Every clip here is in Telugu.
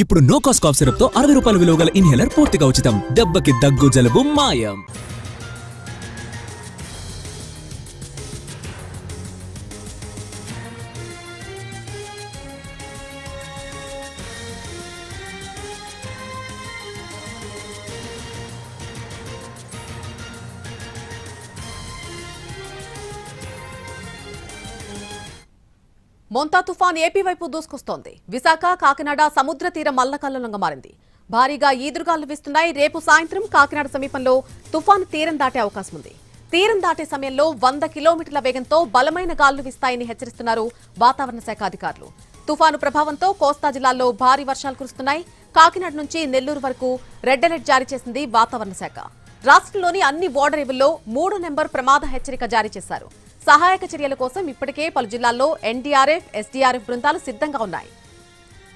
ఇప్పుడు నో కాస్ట్ కాఫ్ సిరప్ తో 60 రూపాయల విలువ గల ఇన్హేలర్ పూర్తిగా ఉచితం. దెబ్బకి దగ్గు జలుబు మాయం. మోంతా తుఫాన్ ఏపీ వైపు దూసుకొస్తోంది. విశాఖ, కాకినాడ సముద్ర తీరం అల్లకల్లోలంగా మారింది. భారీగా ఈదురుగాలు వీస్తున్నాయి. రేపు సాయంత్రం కాకినాడ సమీపంలో తుఫాను తీరం దాటే అవకాశం ఉంది. తీరం దాటే సమయంలో 100 కిలోమీటర్ల వేగంతో బలమైన గాలులు వీస్తాయని హెచ్చరిస్తున్నారు వాతావరణ శాఖ అధికారులు. తుఫాను ప్రభావంతో కోస్తా జిల్లాల్లో భారీ వర్షాలు కురుస్తున్నాయి. కాకినాడ నుంచి నెల్లూరు వరకు రెడ్ అలర్ట్ జారీ చేసింది వాతావరణ శాఖ. రాష్ట్రంలోని అన్ని ఓడరేవుల్లో 3 నెంబర్ ప్రమాద హెచ్చరిక జారీ చేశారు. సహాయక చర్యల కోసం ఇప్పటికే పలు జిల్లాల్లో ఎన్డీఆర్ఎఫ్, ఎస్డీఆర్ఎఫ్ బృందాలు సిద్ధంగా ఉన్నాయి.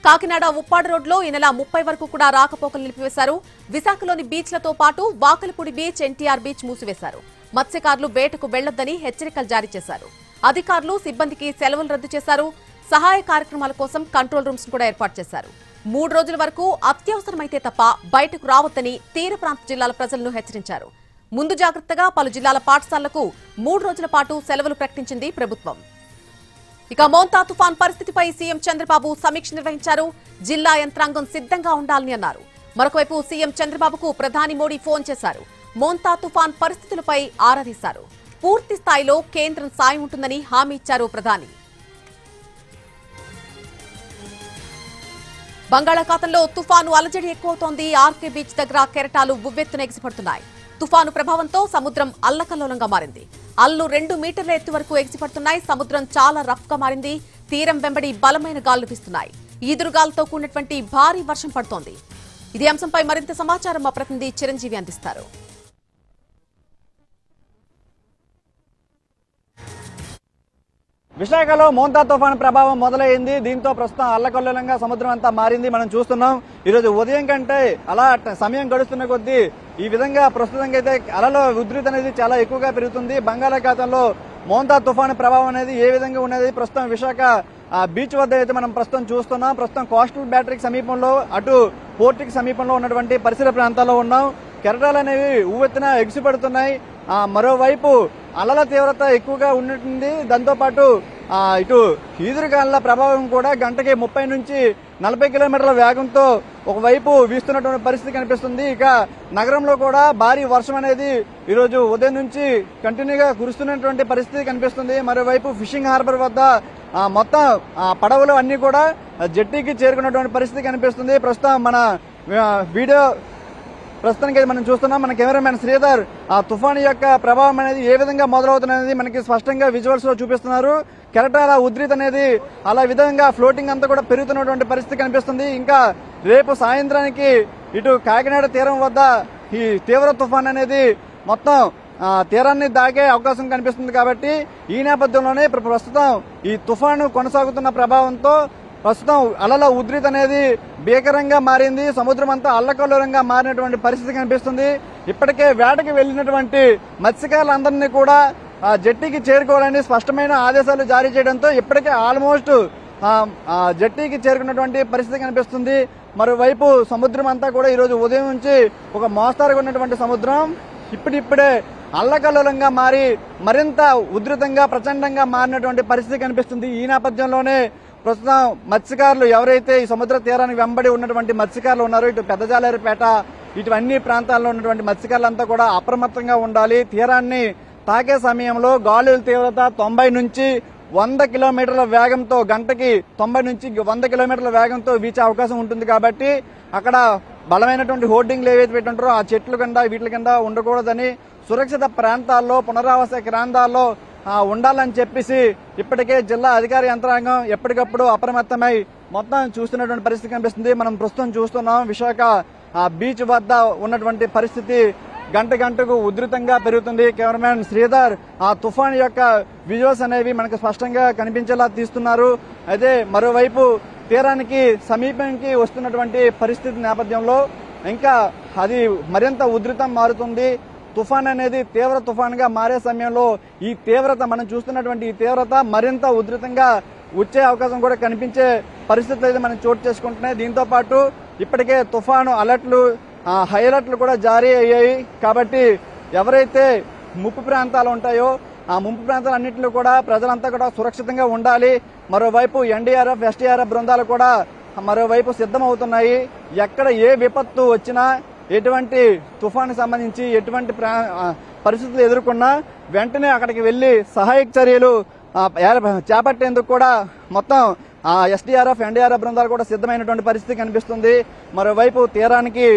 కాకినాడ ఉప్పాడ రోడ్లో ఈ నెల 30 వరకు కూడా రాకపోకలు నిలిపివేశారు. విశాఖలోని బీచ్లతో పాటు వాకలపూడి బీచ్, ఎన్టీఆర్ బీచ్ మూసివేశారు. మత్స్యకారులు వేటకు వెళ్లొద్దని హెచ్చరికలు జారీ చేశారు. అధికారులు, సిబ్బందికి సెలవులు రద్దు చేశారు. సహాయ కార్యక్రమాల కోసం కంట్రోల్ రూమ్స్ కూడా ఏర్పాటు చేశారు. 3 రోజుల వరకు అత్యవసరమైతే తప్ప బయటకు రావద్దని తీర ప్రాంత జిల్లాల ప్రజలను హెచ్చరించారు. ముందు జాగ్రత్తగా పలు జిల్లాల పాఠశాలలకు 3 రోజుల పాటు సెలవులు ప్రకటించింది ప్రభుత్వం. ఇక మోంతా తుఫాన్ పరిస్థితిపై సీఎం చంద్రబాబు సమీక్ష నిర్వహించారు. జిల్లా యంత్రాంగం సిద్ధంగా ఉండాలని అన్నారు. మరొకవైపు సీఎం చంద్రబాబుకు ప్రధాని మోడీ ఫోన్ చేశారు. మోంతా తుఫాన్ పరిస్థితులపై ఆరా తీశారు. పూర్తి స్థాయిలో కేంద్రం సాయం ఉంటుందని హామీ ఇచ్చారు ప్రధాని. బంగాళాఖాతంలో తుఫాను అలజడి ఎక్కువవుతోంది. ఆర్కే బీచ్ దగ్గర కెరటాలు ఉవ్వెత్తున ఎగిసిపడుతున్నాయి. తుఫాను ప్రభావంతో సముద్రం అల్లకల్లోలంగా మారింది. అల్లు 2 మీటర్ల ఎత్తు వరకు ఎగిసిపడుతున్నాయి. సముద్రం చాలా రఫ్ గా మారింది. తీరం వెంబడి బలమైన గాలులు వీస్తున్నాయి. ఈదురుగాలతో కూడినటువంటి భారీ వర్షం పడుతోంది. ఇదే అంశంపై మరింత సమాచారం మా ప్రతినిధి చిరంజీవి అందిస్తారు. విశాఖలో మోంతా తుఫాను ప్రభావం మొదలైంది. దీంతో ప్రస్తుతం అల్లకల్లోలంగా సముద్రం అంతా మారింది. మనం చూస్తున్నాం ఈరోజు ఉదయం కంటే అలా సమయం గడుస్తున్న కొద్దీ ఈ విధంగా ప్రస్తుతంగా అయితే అలలో ఉధృతి అనేది చాలా ఎక్కువగా పెరుగుతుంది. బంగాళాఖాతంలో మోంతా తుఫాను ప్రభావం అనేది ఏ విధంగా ఉన్నది ప్రస్తుతం విశాఖ బీచ్ వద్ద అయితే మనం ప్రస్తుతం చూస్తున్నాం. ప్రస్తుతం కోస్టల్ బ్యాటరీకి సమీపంలో, అటు పోర్టుకి సమీపంలో ఉన్నటువంటి పరిసర ప్రాంతాల్లో ఉన్నాం. కెరటాలు అనేవి ఉవ్వెత్తున ఎగిసిపడుతున్నాయి. మరోవైపు అలల తీవ్రత ఎక్కువగా ఉన్నట్టుంది. దాంతోపాటు ఇటు ఈదురుగాలుల ప్రభావం కూడా గంటకి 30 నుంచి 40 కిలోమీటర్ల వేగంతో ఒకవైపు వీస్తున్నటువంటి పరిస్థితి కనిపిస్తుంది. ఇక నగరంలో కూడా భారీ వర్షం అనేది ఈరోజు ఉదయం నుంచి కంటిన్యూగా కురుస్తున్నటువంటి పరిస్థితి కనిపిస్తుంది. మరోవైపు ఫిషింగ్ హార్బర్ వద్ద మొత్తం పడవలు అన్ని కూడా జెట్టీకి చేరుకున్నటువంటి పరిస్థితి కనిపిస్తుంది. ప్రస్తుతం మన వీడియో ప్రస్తుతానికి మనం చూస్తున్నాం. మన కెమెరామెన్ శ్రీధర్ తుఫాను యొక్క ప్రభావం అనేది ఏ విధంగా మొదలవుతున్నది మనకి స్పష్టంగా విజువల్స్ లో చూపిస్తున్నారు. కెరటాల ఉధృతి అనేది అలా విధంగా ఫ్లోటింగ్ అంతా కూడా పెరుగుతున్నటువంటి పరిస్థితి కనిపిస్తుంది. ఇంకా రేపు సాయంత్రానికి ఇటు కాకినాడ తీరం వద్ద ఈ తీవ్ర తుఫాన్ అనేది మొత్తం తీరాన్ని దాకే అవకాశం కనిపిస్తుంది. కాబట్టి ఈ నేపథ్యంలోనే ప్రస్తుతం ఈ తుఫాను కొనసాగుతున్న ప్రభావంతో ప్రస్తుతం అలల ఉధృతి అనేది భీకరంగా మారింది. సముద్రం అంతా అల్లకల్లోలంగా మారినటువంటి పరిస్థితి కనిపిస్తుంది. ఇప్పటికే వేటకి వెళ్లినటువంటి మత్స్యకారులందరినీ కూడా జట్టీకి చేరుకోవాలని స్పష్టమైన ఆదేశాలు జారీ చేయడంతో ఇప్పటికే ఆల్మోస్ట్ జట్టీకి చేరుకున్నటువంటి పరిస్థితి కనిపిస్తుంది. మరోవైపు సముద్రం అంతా కూడా ఈరోజు ఉదయం నుంచి ఒక మోస్తారుగా ఉన్నటువంటి సముద్రం ఇప్పుడిప్పుడే అల్లకల్లోలంగా మారి మరింత ఉధృతంగా ప్రచండంగా మారినటువంటి పరిస్థితి కనిపిస్తుంది. ఈ నేపథ్యంలోనే ప్రస్తుతం మత్స్యకారులు ఎవరైతే ఈ సముద్ర తీరానికి వెంబడి ఉన్నటువంటి మత్స్యకారులు ఉన్నారో, ఇటు పెద్దజాలేరుపేట ఇటు అన్ని ప్రాంతాల్లో ఉన్నటువంటి మత్స్యకారులంతా కూడా అప్రమత్తంగా ఉండాలి. తీరాన్ని తాకే సమయంలో గాలుల తీవ్రత 90 నుంచి 100 కిలోమీటర్ల వేగంతో గంటకి 90 నుంచి 100 కిలోమీటర్ల వేగంతో వీచే అవకాశం ఉంటుంది. కాబట్టి అక్కడ బలమైనటువంటి హోర్డింగ్లు ఏవైతే పెట్టుంటారో ఆ చెట్లు కింద వీటి కింద ఉండకూడదని, సురక్షిత ప్రాంతాల్లో పునరావాస కేంద్రాల్లో ఉండాలని చెప్పేసి ఇప్పటికే జిల్లా అధికార యంత్రాంగం ఎప్పటికప్పుడు అప్రమత్తమై మొత్తం చూస్తున్నటువంటి పరిస్థితి కనిపిస్తుంది. మనం ప్రస్తుతం చూస్తున్నాం విశాఖ బీచ్ వద్ద ఉన్నటువంటి పరిస్థితి గంట గంటకు ఉధృతంగా పెరుగుతుంది. కెమెరామెన్ శ్రీధర్ తుఫాన్ యొక్క విజువల్స్ అనేవి మనకు స్పష్టంగా కనిపించేలా తీస్తున్నారు. అయితే మరోవైపు తీరానికి సమీపంకి వస్తున్నటువంటి పరిస్థితి నేపథ్యంలో ఇంకా అది మరింత ఉధృతం మారుతుంది. తుఫాన్ అనేది తీవ్ర తుఫాన్ గా మారే సమయంలో ఈ తీవ్రత మనం చూస్తున్నటువంటి ఈ తీవ్రత మరింత ఉధృతంగా వచ్చే అవకాశం కూడా కనిపించే పరిస్థితులు అయితే మనం చోటు చేసుకుంటున్నాయి. దీంతో పాటు ఇప్పటికే తుఫాను అలర్ట్లు హై అలర్ట్లు కూడా జారీ అయ్యాయి. కాబట్టి ఎవరైతే ముప్పు ప్రాంతాలు ఉంటాయో ఆ ముంపు ప్రాంతాలన్నింటిలో కూడా ప్రజలంతా కూడా సురక్షితంగా ఉండాలి. మరోవైపు ఎన్డీఆర్ఎఫ్, ఎస్డీఆర్ఎఫ్ బృందాలు కూడా మరోవైపు సిద్ధమవుతున్నాయి. ఎక్కడ ఏ విపత్తు వచ్చినా, ఎటువంటి తుఫాను సంబంధించి ఎటువంటి పరిస్థితులు ఎదుర్కొన్నా వెంటనే అక్కడికి వెళ్లి సహాయక చర్యలు చేపట్టేందుకు కూడా మొత్తం ఎస్డీఆర్ఎఫ్, ఎన్డీఆర్ఎఫ్ బృందాలు కూడా సిద్ధమైనటువంటి పరిస్థితి కనిపిస్తుంది. మరోవైపు తీరానికి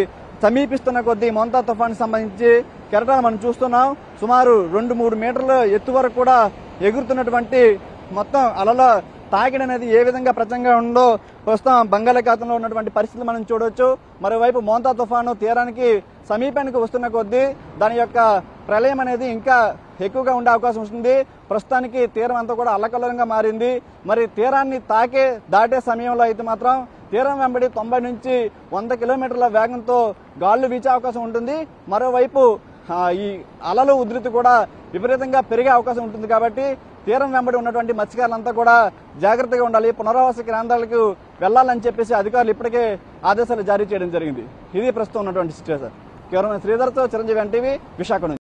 సమీపిస్తున్న కొద్దీ మొంతా తుఫాను సంబంధించి కెరటాలు మనం చూస్తున్నాం. సుమారు 2-3 మీటర్ల ఎత్తు వరకు కూడా ఎగురుతున్నటువంటి మొత్తం అలల తాకిడి అనేది ఏ విధంగా ప్రచంగా ఉందో ప్రస్తుతం బంగాళాఖాతంలో ఉన్నటువంటి పరిస్థితులు మనం చూడవచ్చు. మరోవైపు మోంతా తుఫాను తీరానికి సమీపానికి వస్తున్న కొద్దీ దాని యొక్క ప్రళయం అనేది ఇంకా ఎక్కువగా ఉండే అవకాశం ఉంటుంది. ప్రస్తుతానికి తీరం అంతా కూడా అల్లకల్లోలంగా మారింది. మరి తీరాన్ని దాటే సమయంలో అయితే మాత్రం తీరం వెంబడి 90 నుంచి 100 కిలోమీటర్ల వేగంతో గాలులు వీచే అవకాశం ఉంటుంది. మరోవైపు ఈ అలల ఉధృతి కూడా విపరీతంగా పెరిగే అవకాశం ఉంటుంది. కాబట్టి తీరం వెంబడి ఉన్నటువంటి మత్స్యకారులంతా కూడా జాగ్రత్తగా ఉండాలి. పునరావాస కేంద్రాలకు వెళ్లాలని చెప్పేసి అధికారులు ఇప్పటికే ఆదేశాలు జారీ చేయడం జరిగింది. ఇది ప్రస్తుతం ఉన్నటువంటి సిచ్యువేషన్. కేవలం శ్రీధర్తో చిరంజీవి ఎన్టీవీ, విశాఖ నుంచి.